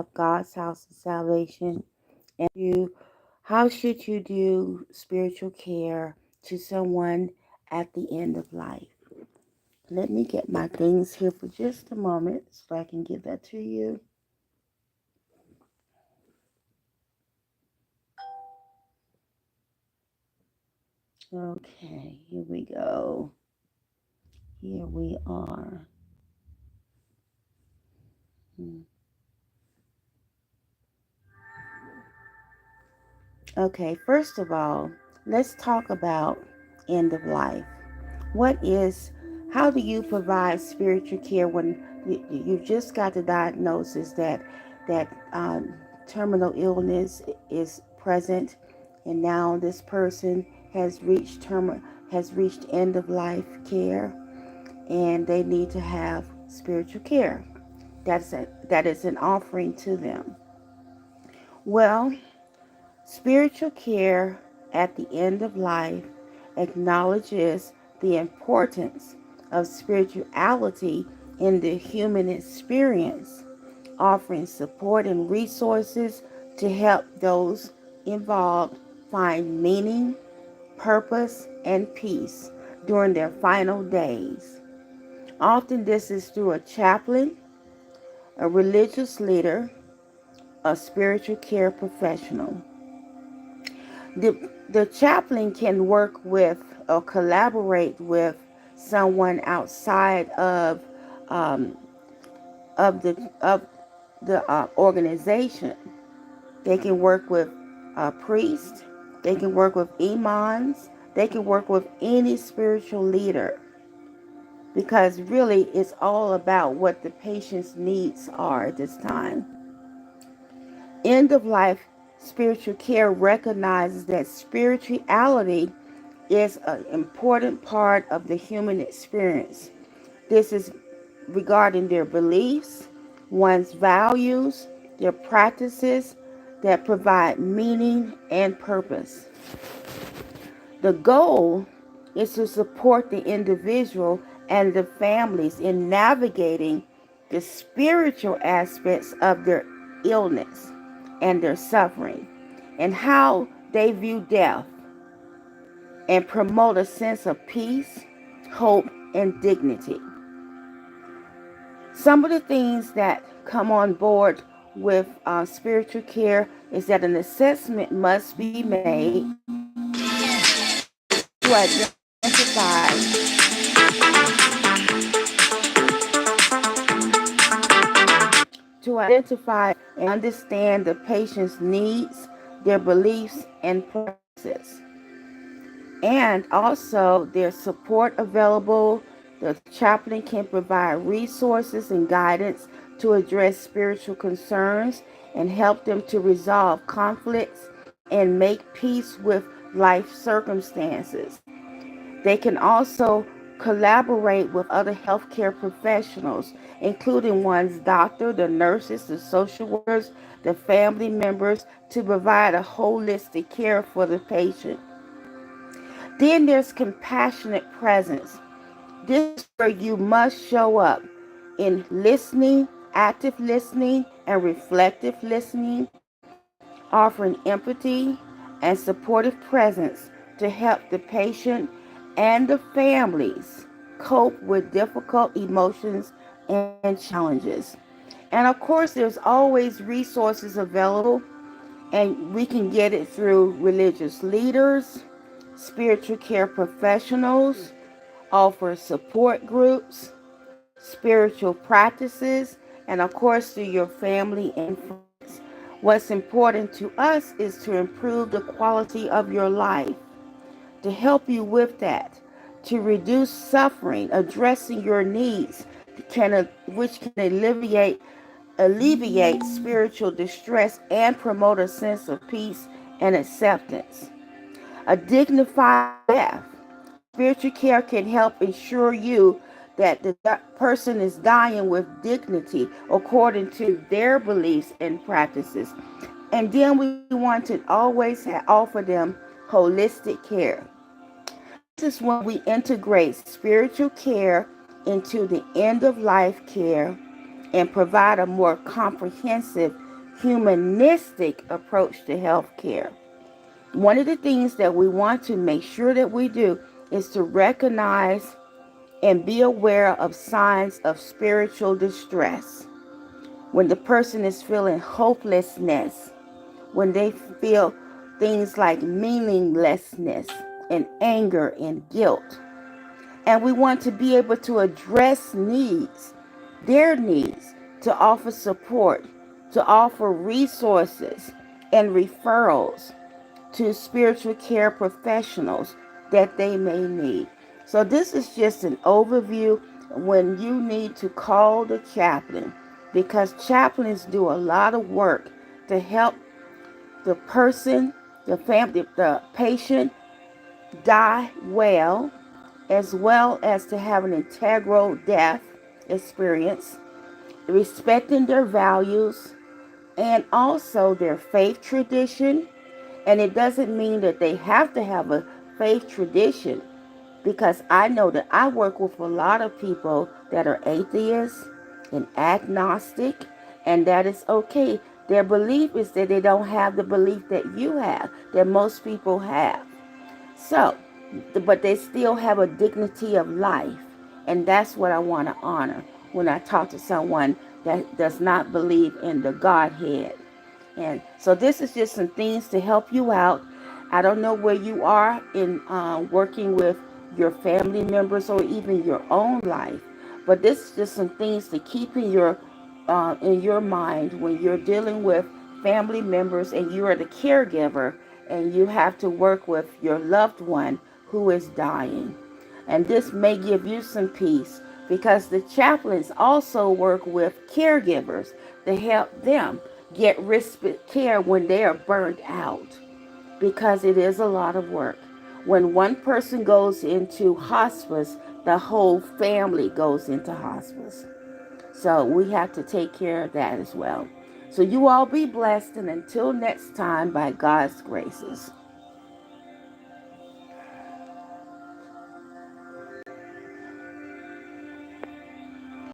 of God's house of salvation. And how should you do spiritual care to someone at the end of life? Let me get my things here for just a moment so I can give that to you. Okay, here we go. Here we are. Okay, first of all, let's talk about end of life. How do you provide spiritual care when you just got the diagnosis that terminal illness is present, and now this person has reached end of life care, and they need to have spiritual care. That is an offering to them. Well, spiritual care at the end of life acknowledges the importance of spirituality in the human experience, offering support and resources to help those involved find meaning, purpose, and peace during their final days. Often, this is through a chaplain, a religious leader, a spiritual care professional. The chaplain can work with or collaborate with someone outside um, of the organization. They can work with priests. They can work with imams. They can work with any spiritual leader, because really it's all about what the patient's needs are at this time. End of life spiritual care recognizes that spirituality is an important part of the human experience. This is regarding their beliefs, one's values, their practices that provide meaning and purpose. The goal is to support the individual and the families in navigating the spiritual aspects of their illness and their suffering, and how they view death, and promote a sense of peace, hope, and dignity. Some of the things that come on board with spiritual care is that an assessment must be made to identify and understand the patient's needs, their beliefs, and practices. And also, there's support available. The chaplain can provide resources and guidance to address spiritual concerns and help them to resolve conflicts and make peace with life circumstances. They can also collaborate with other healthcare professionals, including one's doctor, the nurses, the social workers, the family members, to provide a holistic care for the patient. Then there's compassionate presence. This is where you must show up in listening, active listening, and reflective listening, offering empathy and supportive presence to help the patient and the families cope with difficult emotions and challenges. And of course, there's always resources available, and we can get it through religious leaders, spiritual care professionals, offer support groups, spiritual practices, and of course through your family and friends. What's important to us is to improve the quality of your life, to help you with that, to reduce suffering, addressing your needs, which can alleviate spiritual distress and promote a sense of peace and acceptance. A dignified death. Spiritual care can help ensure you that the person is dying with dignity according to their beliefs and practices. And then we want to always offer them holistic care. This is when we integrate spiritual care into the end of life care and provide a more comprehensive humanistic approach to health care. One of the things that we want to make sure that we do is to recognize and be aware of signs of spiritual distress. When the person is feeling hopelessness, when they feel things like meaninglessness and anger and guilt. And we want to be able to address needs, their needs, to offer support, to offer resources and referrals to spiritual care professionals that they may need. So this is just an overview when you need to call the chaplain, because chaplains do a lot of work to help the person, the family, the patient die well as to have an integral death experience, respecting their values and also their faith tradition. And it doesn't mean that they have to have a faith tradition, because I know that I work with a lot of people that are atheists and agnostic, and that is okay. Their belief is that they don't have the belief that you have, that most people have. So, but they still have a dignity of life, and that's what I want to honor when I talk to someone that does not believe in the Godhead. And so this is just some things to help you out. I don't know where you are in working with your family members or even your own life, but this is just some things to keep in your mind when you're dealing with family members and you are the caregiver and you have to work with your loved one who is dying. And this may give you some peace, because the chaplains also work with caregivers to help them get respite care when they are burned out, because it is a lot of work. When one person goes into hospice, the whole family goes into hospice. So we have to take care of that as well. So you all be blessed, and until next time, by God's graces.